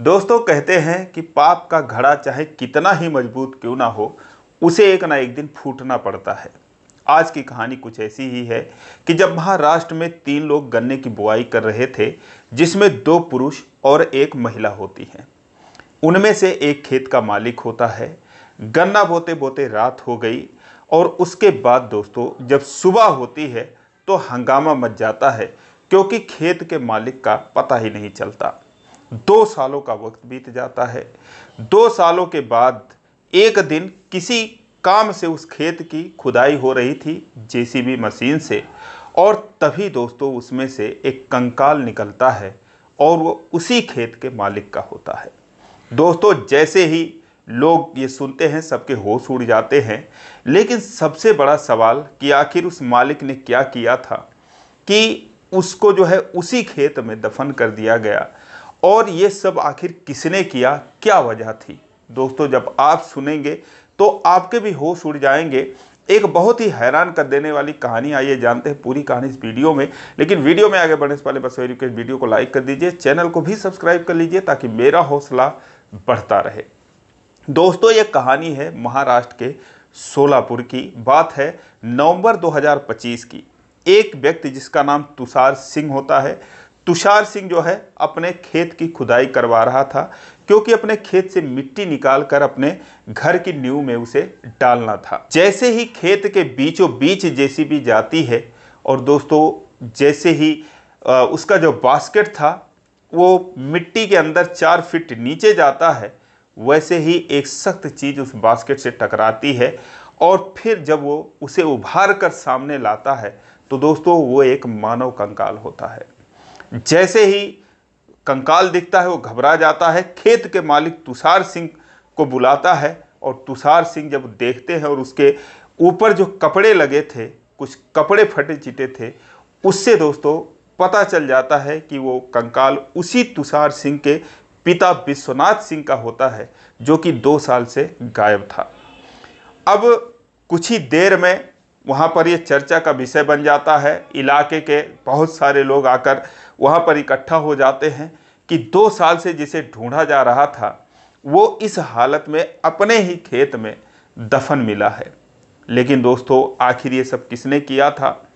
दोस्तों कहते हैं कि पाप का घड़ा चाहे कितना ही मजबूत क्यों ना हो, उसे एक ना एक दिन फूटना पड़ता है। आज की कहानी कुछ ऐसी ही है कि जब महाराष्ट्र में 3 लोग गन्ने की बुआई कर रहे थे, जिसमें 2 पुरुष और 1 महिला होती है। उनमें से एक खेत का मालिक होता है। गन्ना बोते बोते रात हो गई और उसके बाद दोस्तों जब सुबह होती है तो हंगामा मच जाता है, क्योंकि खेत के मालिक का पता ही नहीं चलता। 2 सालों का वक्त बीत जाता है। 2 सालों के बाद एक दिन किसी काम से उस खेत की खुदाई हो रही थी जेसीबी मशीन से, और तभी दोस्तों उसमें से एक कंकाल निकलता है और वो उसी खेत के मालिक का होता है। दोस्तों जैसे ही लोग ये सुनते हैं सबके होश उड़ जाते हैं, लेकिन सबसे बड़ा सवाल कि आखिर उस मालिक ने क्या किया था कि उसको जो है उसी खेत में दफन कर दिया गया, और ये सब आखिर किसने किया, क्या वजह थी। दोस्तों जब आप सुनेंगे तो आपके भी होश उड़ जाएंगे। एक बहुत ही हैरान कर देने वाली कहानी। आइए जानते हैं पूरी कहानी इस वीडियो में। लेकिन वीडियो में आगे बढ़ने से पहले बस रिक्वेस्ट, वीडियो को लाइक कर दीजिए, चैनल को भी सब्सक्राइब कर लीजिए ताकि मेरा हौसला बढ़ता रहे। दोस्तों ये कहानी है महाराष्ट्र के सोलापुर की। बात है नवंबर 2025 की। एक व्यक्ति जिसका नाम तुषार सिंह होता है। तुषार सिंह जो है अपने खेत की खुदाई करवा रहा था, क्योंकि अपने खेत से मिट्टी निकाल कर अपने घर की नींव में उसे डालना था। जैसे ही खेत के बीचों बीच जेसीबी जाती है और दोस्तों जैसे ही उसका जो बास्केट था वो मिट्टी के अंदर 4 फीट नीचे जाता है, वैसे ही एक सख्त चीज उस बास्केट से टकराती है, और फिर जब वो उसे उभार कर सामने लाता है तो दोस्तों वो एक मानव कंकाल होता है। जैसे ही कंकाल दिखता है वो घबरा जाता है। खेत के मालिक तुषार सिंह को बुलाता है, और तुषार सिंह जब देखते हैं और उसके ऊपर जो कपड़े लगे थे, कुछ कपड़े फटे चिटे थे, उससे दोस्तों पता चल जाता है कि वो कंकाल उसी तुषार सिंह के पिता विश्वनाथ सिंह का होता है, जो कि 2 साल से गायब था। अब कुछ ही देर में वहाँ पर ये चर्चा का विषय बन जाता है। इलाके के बहुत सारे लोग आकर वहाँ पर इकट्ठा हो जाते हैं कि 2 साल से जिसे ढूंढा जा रहा था वो इस हालत में अपने ही खेत में दफन मिला है। लेकिन दोस्तों आखिर ये सब किसने किया था?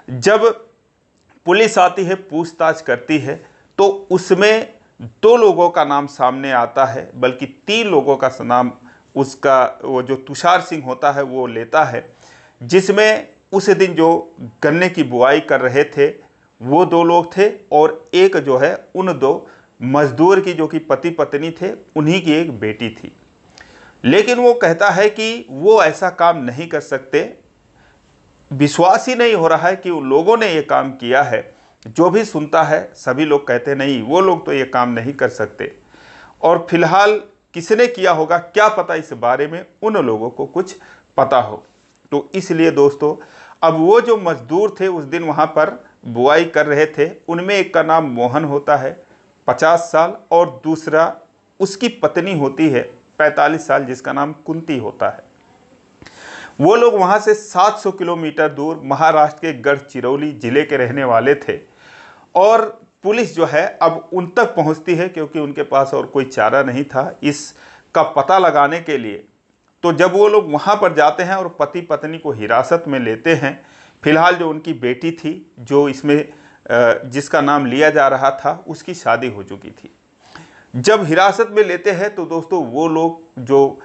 जब पुलिस आती है, पूछताछ करती है, तो उसमें 2 लोगों का नाम सामने आता है, बल्कि 3 लोगों का नाम उसका वो जो तुषार सिंह होता है वो लेता है, जिसमें उस दिन जो गन्ने की बुआई कर रहे थे वो 2 लोग थे, और एक जो है उन 2 मजदूर की, जो कि पति पत्नी थे, उन्हीं की एक बेटी थी। लेकिन वो कहता है कि वो ऐसा काम नहीं कर सकते। विश्वास ही नहीं हो रहा है कि उन लोगों ने ये काम किया है। जो भी सुनता है सभी लोग कहते नहीं, वो लोग तो ये काम नहीं कर सकते। और फिलहाल किसने किया होगा क्या पता इस बारे में उन लोगों को कुछ पता हो। तो इसलिए दोस्तों अब वो जो मजदूर थे उस दिन वहाँ पर बुआई कर रहे थे, उनमें एक का नाम मोहन होता है 50 साल, और दूसरा उसकी पत्नी होती है 45 साल, जिसका नाम कुंती होता है। वो लोग वहाँ से 700 किलोमीटर दूर महाराष्ट्र के गढ़चिरौली जिले के रहने वाले थे, और पुलिस जो है अब उन तक पहुँचती है, क्योंकि उनके पास और कोई चारा नहीं था इसका पता लगाने के लिए। तो जब वो लोग वहाँ पर जाते हैं और पति पत्नी को हिरासत में लेते हैं, फिलहाल जो उनकी बेटी थी, जो इसमें जिसका नाम लिया जा रहा था, उसकी शादी हो चुकी थी। जब हिरासत में लेते हैं तो दोस्तों वो लोग जो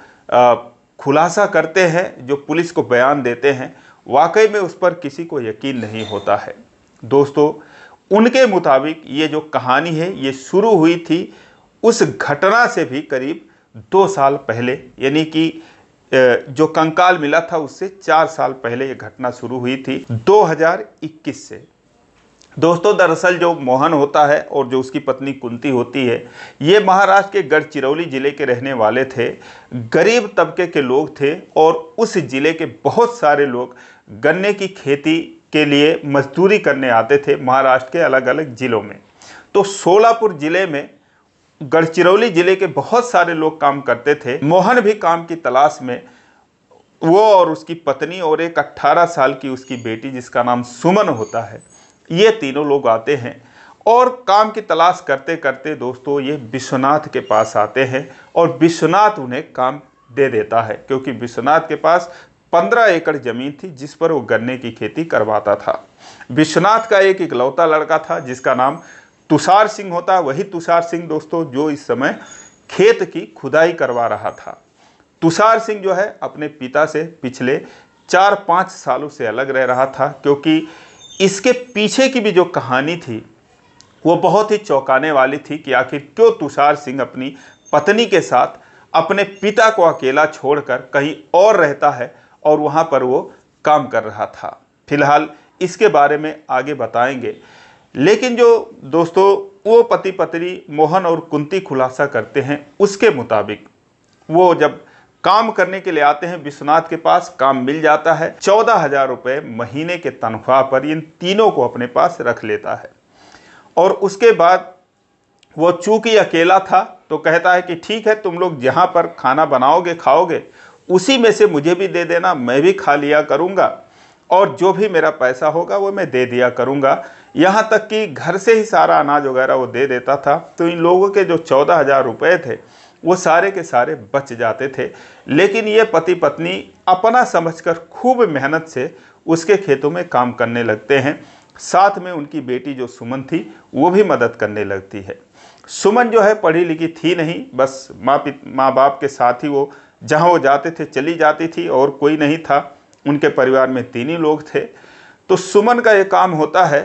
खुलासा करते हैं, जो पुलिस को बयान देते हैं, वाकई में उस पर किसी को यकीन नहीं होता है। दोस्तों उनके मुताबिक ये जो कहानी है ये शुरू हुई थी उस घटना से भी करीब 2 साल पहले, यानी कि जो कंकाल मिला था उससे 4 साल पहले ये घटना शुरू हुई थी 2021 से। दोस्तों दरअसल जो मोहन होता है और जो उसकी पत्नी कुंती होती है, ये महाराष्ट्र के गढ़चिरौली जिले के रहने वाले थे। गरीब तबके के लोग थे, और उस जिले के बहुत सारे लोग गन्ने की खेती के लिए मजदूरी करने आते थे महाराष्ट्र के अलग अलग जिलों में। तो सोलापुर जिले में गढ़चिरौली जिले के बहुत सारे लोग काम करते थे। मोहन भी काम की तलाश में, वो और उसकी पत्नी और एक 18 साल की उसकी बेटी जिसका नाम सुमन होता है, ये तीनों लोग आते हैं और काम की तलाश करते करते दोस्तों ये विश्वनाथ के पास आते हैं और विश्वनाथ उन्हें काम दे देता है, क्योंकि विश्वनाथ के पास 15 एकड़ जमीन थी जिस पर वो गन्ने की खेती करवाता था। विश्वनाथ का एक इकलौता लड़का था जिसका नाम तुषार सिंह होता। वही तुषार सिंह दोस्तों जो इस समय खेत की खुदाई करवा रहा था। तुषार सिंह जो है अपने पिता से पिछले 4-5 सालों से अलग रह रहा था, क्योंकि इसके पीछे की भी जो कहानी थी वो बहुत ही चौंकाने वाली थी कि आखिर क्यों तुषार सिंह अपनी पत्नी के साथ अपने पिता को अकेला छोड़कर कहीं और रहता है और वहाँ पर वो काम कर रहा था। फिलहाल इसके बारे में आगे बताएंगे। लेकिन जो दोस्तों वो पति पत्नी मोहन और कुंती खुलासा करते हैं, उसके मुताबिक वो जब काम करने के लिए आते हैं विश्वनाथ के पास, काम मिल जाता है। 14,000 रुपये महीने के तनख्वाह पर इन तीनों को अपने पास रख लेता है। और उसके बाद वो चूंकि अकेला था तो कहता है कि ठीक है, तुम लोग जहाँ पर खाना बनाओगे खाओगे उसी में से मुझे भी दे देना, मैं भी खा लिया करूँगा और जो भी मेरा पैसा होगा वो मैं दे दिया करूँगा। यहाँ तक कि घर से ही सारा अनाज वगैरह वो दे देता था। तो इन लोगों के जो 14,000 रुपये थे वो सारे के सारे बच जाते थे। लेकिन ये पति पत्नी अपना समझकर खूब मेहनत से उसके खेतों में काम करने लगते हैं। साथ में उनकी बेटी जो सुमन थी वो भी मदद करने लगती है। सुमन जो है पढ़ी लिखी थी नहीं, बस माँ बाप के साथ ही वो जहाँ वो जाते थे चली जाती थी और कोई नहीं था। उनके परिवार में 3 ही लोग थे। तो सुमन का ये काम होता है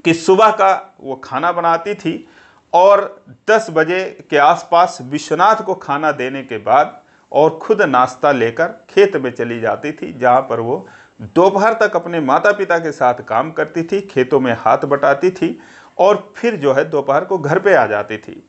कि सुबह का वो खाना बनाती थी और 10 बजे के आसपास विश्वनाथ को खाना देने के बाद और खुद नाश्ता लेकर खेत में चली जाती थी, जहाँ पर वो दोपहर तक अपने माता पिता के साथ काम करती थी, खेतों में हाथ बटाती थी और फिर जो है दोपहर को घर पे आ जाती थी।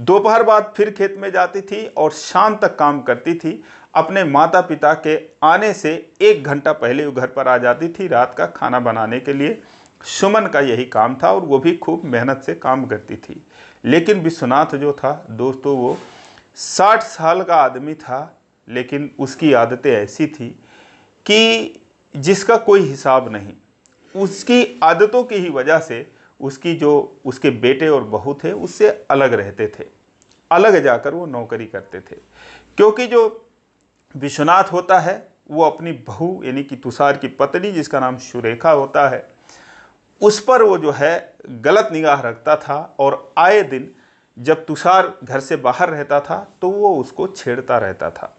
दोपहर बाद फिर खेत में जाती थी और शाम तक काम करती थी। अपने माता पिता के आने से 1 घंटा पहले वो घर पर आ जाती थी रात का खाना बनाने के लिए। सुमन का यही काम था और वो भी खूब मेहनत से काम करती थी। लेकिन विश्वनाथ जो था दोस्तों वो 60 साल का आदमी था, लेकिन उसकी आदतें ऐसी थी कि जिसका कोई हिसाब नहीं। उसकी आदतों की ही वजह से उसके बेटे और बहू थे उससे अलग रहते थे, अलग जाकर वो नौकरी करते थे। क्योंकि जो विश्वनाथ होता है वो अपनी बहू यानी कि तुषार की पत्नी जिसका नाम सुरेखा होता है उस पर वो जो है गलत निगाह रखता था और आए दिन जब तुषार घर से बाहर रहता था तो वो उसको छेड़ता रहता था,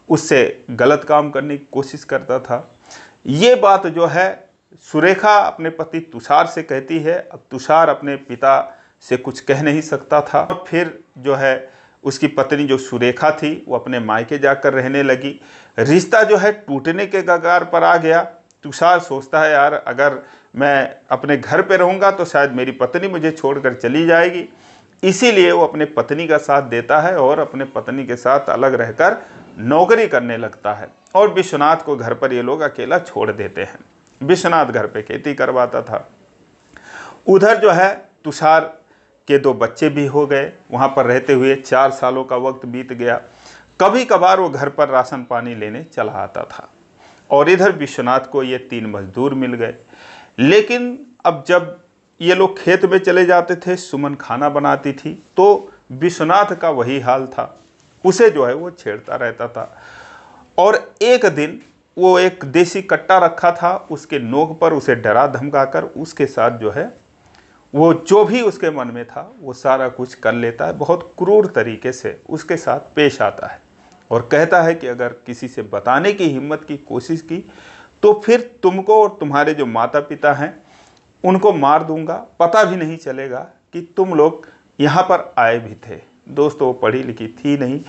उससे गलत काम करने की कोशिश करता था। ये बात जो है सुरेखा अपने पति तुषार से कहती है। अब तुषार अपने पिता से कुछ कह नहीं सकता था। और फिर जो है उसकी पत्नी जो सुरेखा थी वो अपने मायके जाकर रहने लगी। रिश्ता जो है टूटने के कगार पर आ गया। तुषार सोचता है यार अगर मैं अपने घर पे रहूँगा तो शायद मेरी पत्नी मुझे छोड़कर चली जाएगी, इसीलिए वो अपने पत्नी का साथ देता है और अपने पत्नी के साथ अलग रहकर नौकरी करने लगता है। और विश्वनाथ को घर पर ये लोग अकेला छोड़ देते हैं। विश्वनाथ घर पे खेती करवाता था। उधर जो है तुषार के 2 बच्चे भी हो गए। वहाँ पर रहते हुए 4 सालों का वक्त बीत गया। कभी कभार वो घर पर राशन पानी लेने चला आता था और इधर विश्वनाथ को ये 3 मजदूर मिल गए। लेकिन अब जब ये लोग खेत में चले जाते थे, सुमन खाना बनाती थी, तो विश्वनाथ का वही हाल था। उसे जो है वो छेड़ता रहता था। और एक दिन वो एक देसी कट्टा रखा था, उसके नोक पर उसे डरा धमकाकर उसके साथ जो है वो जो भी उसके मन में था वो सारा कुछ कर लेता है। बहुत क्रूर तरीके से उसके साथ पेश आता है और कहता है कि अगर किसी से बताने की हिम्मत की कोशिश की तो फिर तुमको और तुम्हारे जो माता पिता हैं उनको मार दूंगा, पता भी नहीं चलेगा कि तुम लोग यहाँ पर आए भी थे। दोस्तों वो पढ़ी लिखी थी नहीं,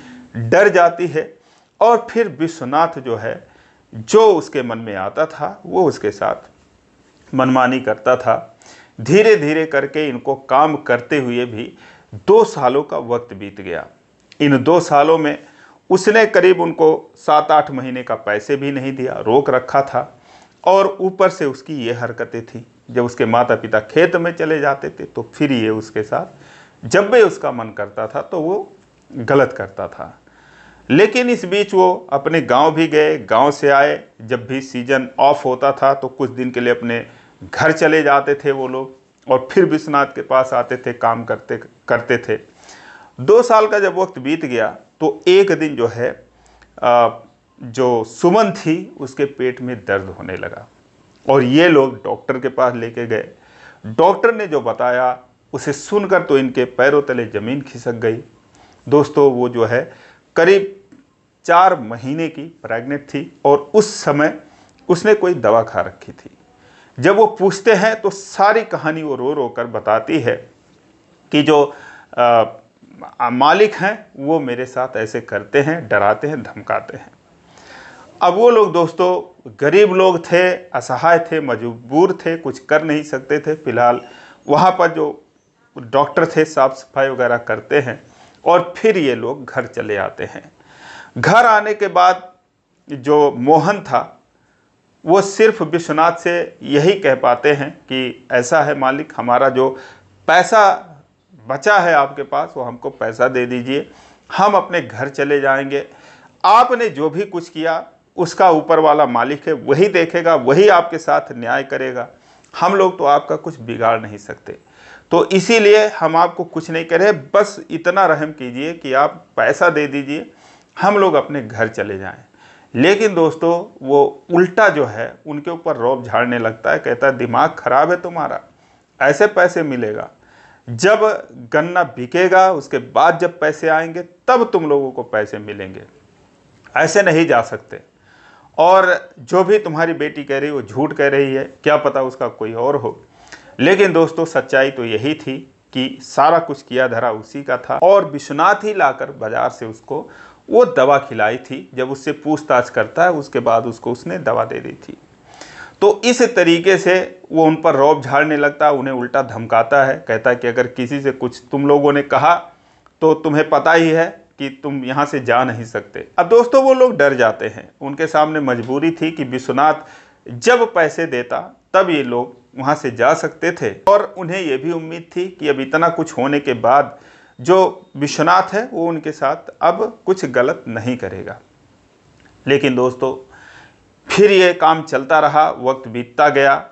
डर जाती है और फिर विश्वनाथ जो है जो उसके मन में आता था वो उसके साथ मनमानी करता था। धीरे धीरे करके इनको काम करते हुए भी 2 सालों का वक्त बीत गया। इन 2 सालों में उसने करीब उनको 7-8 महीने का पैसे भी नहीं दिया, रोक रखा था। और ऊपर से उसकी ये हरकतें थी, जब उसके माता पिता खेत में चले जाते थे तो फिर ये उसके साथ जब भी उसका मन करता था तो वो गलत करता था। लेकिन इस बीच वो अपने गांव भी गए, गांव से आए। जब भी सीजन ऑफ होता था तो कुछ दिन के लिए अपने घर चले जाते थे वो लोग। और फिर विश्वनाथ के पास आते थे, काम करते करते थे। 2 साल का जब वक्त बीत गया तो एक दिन जो है जो सुमन थी उसके पेट में दर्द होने लगा और ये लोग डॉक्टर के पास लेके गए। डॉक्टर ने जो बताया उसे सुनकर तो इनके पैरों तले ज़मीन खिसक गई। दोस्तों वो जो है करीब 4 महीने की प्रेग्नेंट थी और उस समय उसने कोई दवा खा रखी थी। जब वो पूछते हैं तो सारी कहानी वो रो रो कर बताती है कि जो मालिक हैं वो मेरे साथ ऐसे करते हैं, डराते हैं, धमकाते हैं। अब वो लोग दोस्तों गरीब लोग थे, असहाय थे, मजबूर थे, कुछ कर नहीं सकते थे। फिलहाल वहाँ पर जो डॉक्टर थे साफ सफाई वगैरह करते हैं और फिर ये लोग घर चले आते हैं। घर आने के बाद जो मोहन था वो सिर्फ विश्वनाथ से यही कह पाते हैं कि ऐसा है मालिक, हमारा जो पैसा बचा है आपके पास वो हमको पैसा दे दीजिए, हम अपने घर चले जाएंगे। आपने जो भी कुछ किया उसका ऊपर वाला मालिक है, वही देखेगा, वही आपके साथ न्याय करेगा। हम लोग तो आपका कुछ बिगाड़ नहीं सकते, तो इसीलिए हम आपको कुछ नहीं कह रहे, बस इतना रहम कीजिए कि आप पैसा दे दीजिए, हम लोग अपने घर चले जाएं। लेकिन दोस्तों वो उल्टा जो है उनके ऊपर रौब झाड़ने लगता है, कहता है दिमाग खराब है तुम्हारा, ऐसे पैसे मिलेगा, जब गन्ना बिकेगा उसके बाद जब पैसे आएंगे तब तुम लोगों को पैसे मिलेंगे, ऐसे नहीं जा सकते। और जो भी तुम्हारी बेटी कह रही है वो झूठ कह रही है, क्या पता उसका कोई और हो। लेकिन दोस्तों सच्चाई तो यही थी कि सारा कुछ किया धरा उसी का था और विश्वनाथ ही लाकर बाजार से उसको वो दवा खिलाई थी। जब उससे पूछताछ करता है उसके बाद उसको उसने दवा दे दी थी। तो इस तरीके से वो उन पर रौब झाड़ने लगता है, उन्हें उल्टा धमकाता है, कहता है कि अगर किसी से कुछ तुम लोगों ने कहा तो तुम्हें पता ही है कि तुम यहाँ से जा नहीं सकते। अब दोस्तों वो लोग डर जाते हैं, उनके सामने मजबूरी थी कि विश्वनाथ जब पैसे देता तब ये लोग वहाँ से जा सकते थे और उन्हें ये भी उम्मीद थी कि अब इतना कुछ होने के बाद जो विश्वनाथ है वो उनके साथ अब कुछ गलत नहीं करेगा। लेकिन दोस्तों फिर ये काम चलता रहा, वक्त बीतता गया,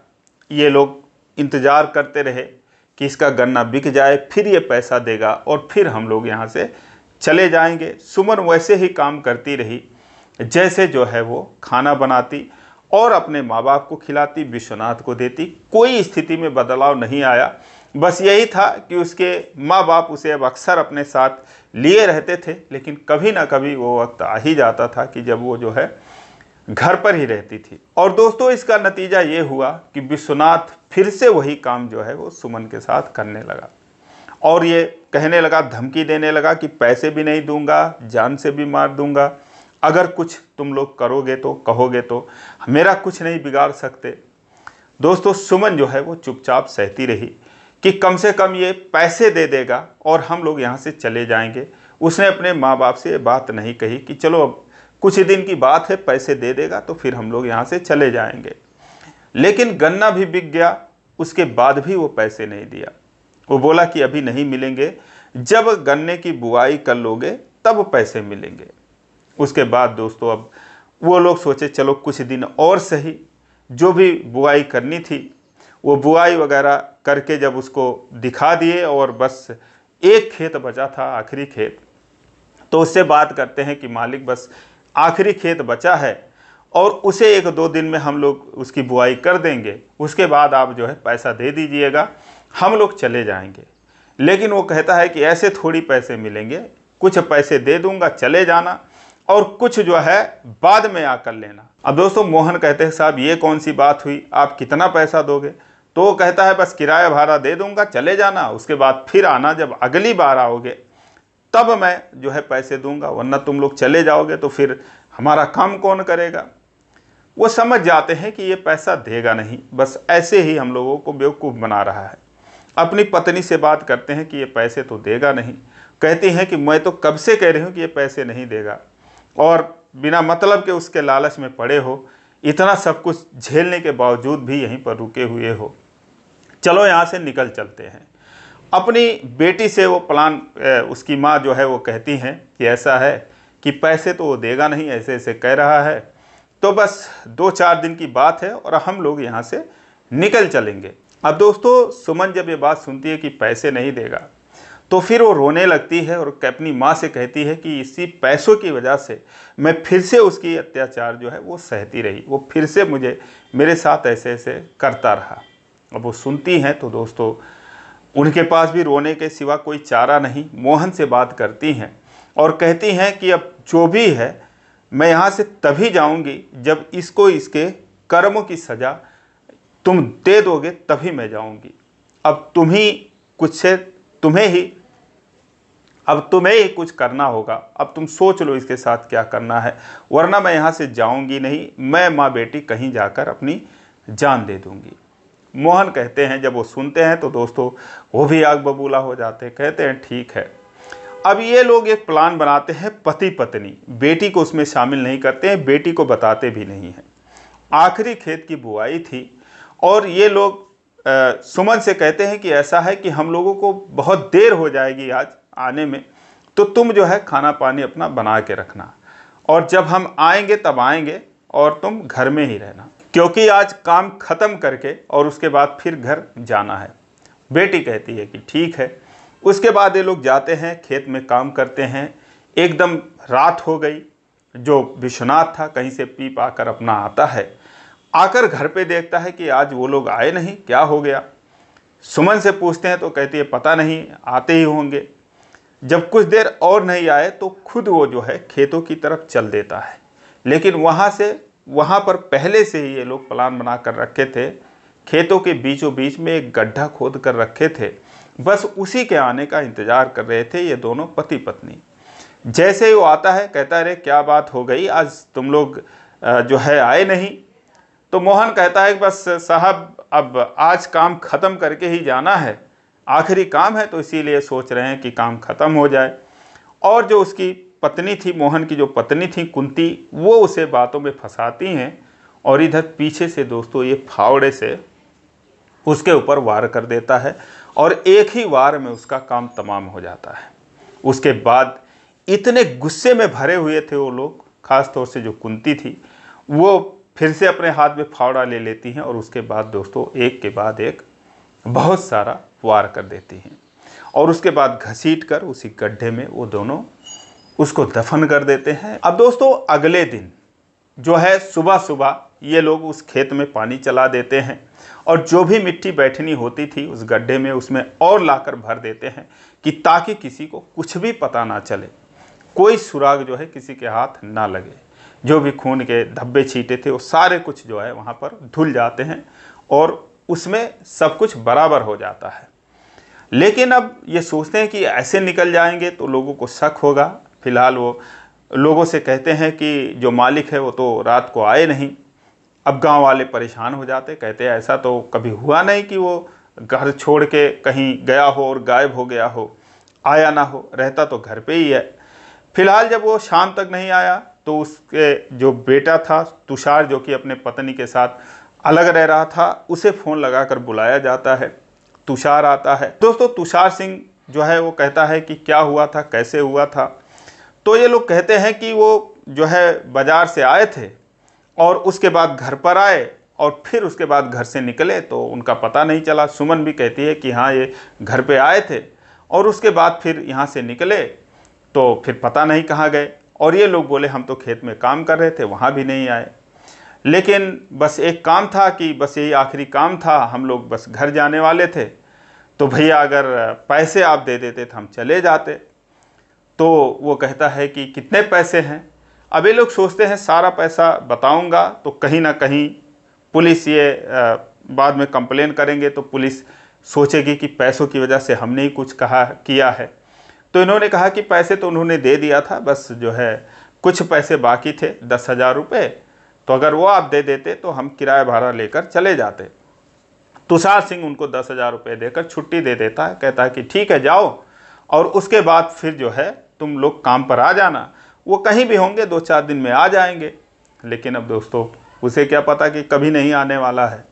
ये लोग इंतज़ार करते रहे कि इसका गन्ना बिक जाए, फिर ये पैसा देगा और फिर हम लोग यहाँ से चले जाएंगे। सुमन वैसे ही काम करती रही, जैसे जो है वो खाना बनाती और अपने माँ बाप को खिलाती, विश्वनाथ को देती। कोई स्थिति में बदलाव नहीं आया, बस यही था कि उसके माँ बाप उसे अब अक्सर अपने साथ लिए रहते थे, लेकिन कभी ना कभी वो वक्त आ ही जाता था कि जब वो जो है घर पर ही रहती थी। और दोस्तों इसका नतीजा ये हुआ कि विश्वनाथ फिर से वही काम जो है वो सुमन के साथ करने लगा और ये कहने लगा, धमकी देने लगा कि पैसे भी नहीं दूंगा, जान से भी मार दूंगा, अगर कुछ तुम लोग करोगे तो कहोगे तो मेरा कुछ नहीं बिगाड़ सकते। दोस्तों सुमन जो है वो चुपचाप सहती रही कि कम से कम ये पैसे दे देगा और हम लोग यहाँ से चले जाएंगे। उसने अपने माँ बाप से ये बात नहीं कही कि चलो अब कुछ ही दिन की बात है, पैसे दे देगा तो फिर हम लोग यहाँ से चले जाएंगे। लेकिन गन्ना भी बिक गया, उसके बाद भी वो पैसे नहीं दिया। वो बोला कि अभी नहीं मिलेंगे, जब गन्ने की बुआई कर लोगे तब पैसे मिलेंगे। उसके बाद दोस्तों अब वो लोग सोचे चलो कुछ दिन और सही, जो भी बुआई करनी थी वो बुआई वगैरह करके जब उसको दिखा दिए और बस एक खेत बचा था, आखिरी खेत, तो उससे बात करते हैं कि मालिक बस आखिरी खेत बचा है और उसे 1-2 दिन में हम लोग उसकी बुआई कर देंगे, उसके बाद आप जो है पैसा दे दीजिएगा, हम लोग चले जाएंगे। लेकिन वो कहता है कि ऐसे थोड़ी पैसे मिलेंगे, कुछ पैसे दे दूंगा चले जाना और कुछ जो है बाद में आकर लेना। अब दोस्तों मोहन कहते हैं साहब ये कौन सी बात हुई, आप कितना पैसा दोगे? तो वो कहता है बस किराया भाड़ा दे दूंगा, चले जाना, उसके बाद फिर आना, जब अगली बार आओगे तब मैं जो है पैसे दूंगा, वरना तुम लोग चले जाओगे तो फिर हमारा काम कौन करेगा। वो समझ जाते हैं कि ये पैसा देगा नहीं, बस ऐसे ही हम लोगों को बेवकूफ़ बना रहा है। अपनी पत्नी से बात करते हैं कि ये पैसे तो देगा नहीं। कहती हैं कि मैं तो कब से कह रही हूँ कि ये पैसे नहीं देगा और बिना मतलब के उसके लालच में पड़े हो, इतना सब कुछ झेलने के बावजूद भी यहीं पर रुके हुए हो, चलो यहाँ से निकल चलते हैं। अपनी बेटी से वो प्लान, उसकी माँ जो है वो कहती हैं कि ऐसा है कि पैसे तो वो देगा नहीं, ऐसे ऐसे कह रहा है, तो बस 2-4 दिन की बात है और हम लोग यहाँ से निकल चलेंगे। अब दोस्तों सुमन जब ये बात सुनती है कि पैसे नहीं देगा, तो फिर वो रोने लगती है और अपनी माँ से कहती है कि इसी पैसों की वजह से मैं फिर से उसकी अत्याचार जो है वो सहती रही, वो फिर से मुझे मेरे साथ ऐसे ऐसे करता रहा। अब वो सुनती हैं तो दोस्तों उनके पास भी रोने के सिवा कोई चारा नहीं। मोहन से बात करती हैं और कहती हैं कि अब जो भी है मैं यहाँ से तभी जाऊँगी जब इसको इसके कर्मों की सज़ा तुम दे दोगे, तभी मैं जाऊँगी। अब तुम्हें ही कुछ करना होगा। अब तुम सोच लो इसके साथ क्या करना है, वरना मैं यहाँ से जाऊँगी नहीं। मैं माँ बेटी कहीं जाकर अपनी जान दे दूँगी। मोहन कहते हैं, जब वो सुनते हैं तो दोस्तों वो भी आग बबूला हो जाते हैं। कहते हैं ठीक है। अब ये लोग एक प्लान बनाते हैं, पति पत्नी, बेटी को उसमें शामिल नहीं करते हैं, बेटी को बताते भी नहीं हैं। आखिरी खेत की बुआई थी और ये लोग सुमन से कहते हैं कि ऐसा है कि हम लोगों को बहुत देर हो जाएगी आज आने में, तो तुम जो है खाना पानी अपना बना के रखना, और जब हम आएंगे तब आएंगे और तुम घर में ही रहना, क्योंकि आज काम ख़त्म करके और उसके बाद फिर घर जाना है। बेटी कहती है कि ठीक है। उसके बाद ये लोग जाते हैं, खेत में काम करते हैं। एकदम रात हो गई। जो विश्वनाथ था कहीं से पी पाकर अपना आता है, आकर घर पे देखता है कि आज वो लोग आए नहीं, क्या हो गया। सुमन से पूछते हैं तो कहती है पता नहीं, आते ही होंगे। जब कुछ देर और नहीं आए तो खुद वो जो है खेतों की तरफ चल देता है, लेकिन वहाँ पर पहले से ही ये लोग प्लान बना कर रखे थे। खेतों के बीचों बीच में एक गड्ढा खोद कर रखे थे, बस उसी के आने का इंतजार कर रहे थे ये दोनों पति पत्नी। जैसे ही वो आता है कहता है, अरे क्या बात हो गई, आज तुम लोग जो है आए नहीं। तो मोहन कहता है कि बस साहब अब आज काम ख़त्म करके ही जाना है, आखिरी काम है, तो इसीलिए सोच रहे हैं कि काम ख़त्म हो जाए। और जो उसकी पत्नी थी, मोहन की जो पत्नी थी कुंती, वो उसे बातों में फंसाती हैं और इधर पीछे से दोस्तों ये फावड़े से उसके ऊपर वार कर देता है और एक ही वार में उसका काम तमाम हो जाता है। उसके बाद इतने गुस्से में भरे हुए थे वो लोग, ख़ास तौर से जो कुंती थी, वो फिर से अपने हाथ में फावड़ा ले लेती हैं और उसके बाद दोस्तों एक के बाद एक बहुत सारा वार कर देती हैं और उसके बाद घसीट कर उसी गड्ढे में वो दोनों उसको दफन कर देते हैं। अब दोस्तों अगले दिन जो है सुबह सुबह ये लोग उस खेत में पानी चला देते हैं और जो भी मिट्टी बैठनी होती थी उस गड्ढे में उसमें और लाकर भर देते हैं कि ताकि किसी को कुछ भी पता ना चले, कोई सुराग जो है किसी के हाथ ना लगे। जो भी खून के धब्बे छींटे थे वो सारे कुछ जो है वहाँ पर धुल जाते हैं और उसमें सब कुछ बराबर हो जाता है। लेकिन अब ये सोचते हैं कि ऐसे निकल जाएंगे तो लोगों को शक होगा। फिलहाल वो लोगों से कहते हैं कि जो मालिक है वो तो रात को आए नहीं। अब गांव वाले परेशान हो जाते, कहते हैं ऐसा तो कभी हुआ नहीं कि वो घर छोड़ के कहीं गया हो और गायब हो गया हो, आया ना हो, रहता तो घर पे ही है। फिलहाल जब वो शाम तक नहीं आया तो उसके जो बेटा था तुषार, जो कि अपने पत्नी के साथ अलग रह रहा था, उसे फ़ोन लगाकर बुलाया जाता है। तुषार आता है। दोस्तों तुषार सिंह जो है वो कहता है कि क्या हुआ था, कैसे हुआ था। तो ये लोग कहते हैं कि वो जो है बाज़ार से आए थे और उसके बाद घर पर आए और फिर उसके बाद घर से निकले तो उनका पता नहीं चला। सुमन भी कहती है कि हाँ ये घर पे आए थे और उसके बाद फिर यहाँ से निकले तो फिर पता नहीं कहाँ गए। और ये लोग बोले हम तो खेत में काम कर रहे थे, वहाँ भी नहीं आए। लेकिन बस एक काम था कि बस यही आखिरी काम था, हम लोग बस घर जाने वाले थे, तो भैया अगर पैसे आप दे देते तो हम चले जाते। तो वो कहता है कि कितने पैसे हैं। अब ये लोग सोचते हैं सारा पैसा बताऊंगा तो कहीं ना कहीं पुलिस ये बाद में कंप्लेन करेंगे तो पुलिस सोचेगी कि पैसों की वजह से हमने ही कुछ किया है। तो इन्होंने कहा कि पैसे तो उन्होंने दे दिया था, बस जो है कुछ पैसे बाकी थे 10,000 रुपये, तो अगर वो आप दे देते तो हम किराया भाड़ा लेकर चले जाते। तुषार सिंह उनको 10,000 रुपये देकर छुट्टी दे देता है, कहता है कि ठीक है जाओ और उसके बाद फिर जो है तुम लोग काम पर आ जाना। वो कहीं भी होंगे 2-4 दिन में आ जाएंगे। लेकिन अब दोस्तों उसे क्या पता कि कभी नहीं आने वाला है।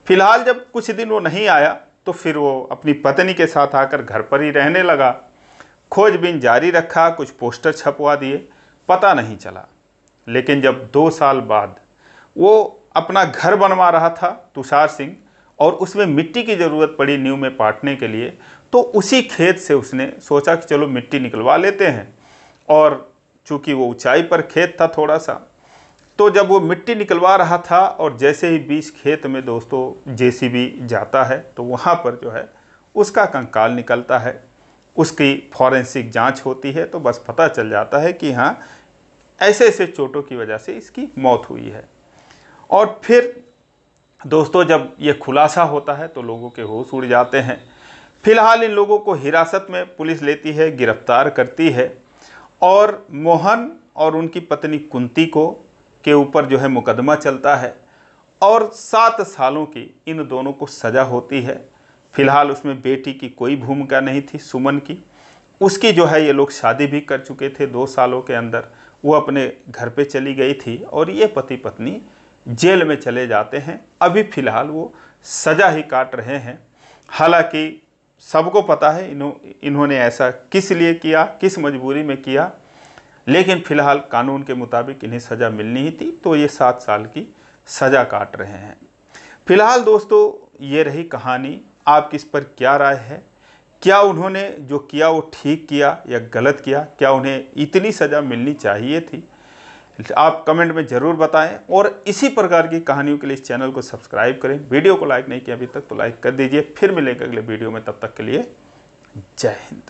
फिलहाल जब कुछ दिन वो नहीं आया तो फिर वो अपनी पत्नी के साथ आकर घर पर ही रहने लगा। खोजबीन जारी रखा, कुछ पोस्टर छपवा दिए, पता नहीं चला। लेकिन जब 2 साल बाद वो अपना घर बनवा रहा था तुषार सिंह, और उसमें मिट्टी की ज़रूरत पड़ी नींव में पाटने के लिए, तो उसी खेत से उसने सोचा कि चलो मिट्टी निकलवा लेते हैं। और चूँकि वो ऊंचाई पर खेत था थोड़ा सा, तो जब वो मिट्टी निकलवा रहा था और जैसे ही बीच खेत में दोस्तों जेसीबी जाता है तो वहाँ पर जो है उसका कंकाल निकलता है। उसकी फॉरेंसिक जांच होती है तो बस पता चल जाता है कि हाँ, ऐसे ऐसे चोटों की वजह से इसकी मौत हुई है। और फिर दोस्तों जब ये खुलासा होता है तो लोगों के होश उड़ जाते हैं। फिलहाल इन लोगों को हिरासत में पुलिस लेती है, गिरफ्तार करती है और मोहन और उनकी पत्नी कुंती को के ऊपर जो है मुकदमा चलता है और 7 सालों की इन दोनों को सज़ा होती है। फिलहाल उसमें बेटी की कोई भूमिका नहीं थी, सुमन की। उसकी जो है ये लोग शादी भी कर चुके थे 2 सालों के अंदर, वो अपने घर पे चली गई थी और ये पति पत्नी जेल में चले जाते हैं। अभी फ़िलहाल वो सज़ा ही काट रहे हैं। हालांकि सबको पता है इन्होंने ऐसा किस लिए किया, किस मजबूरी में किया, लेकिन फ़िलहाल कानून के मुताबिक इन्हें सज़ा मिलनी ही थी, तो ये 7 साल की सज़ा काट रहे हैं। फिलहाल दोस्तों ये रही कहानी। आपकी इस पर क्या राय है? क्या उन्होंने जो किया वो ठीक किया या गलत किया? क्या उन्हें इतनी सज़ा मिलनी चाहिए थी? आप कमेंट में ज़रूर बताएं और इसी प्रकार की कहानियों के लिए इस चैनल को सब्सक्राइब करें। वीडियो को लाइक नहीं किया अभी तक तो लाइक कर दीजिए। फिर मिलेंगे अगले वीडियो में, तब तक के लिए जय हिंद।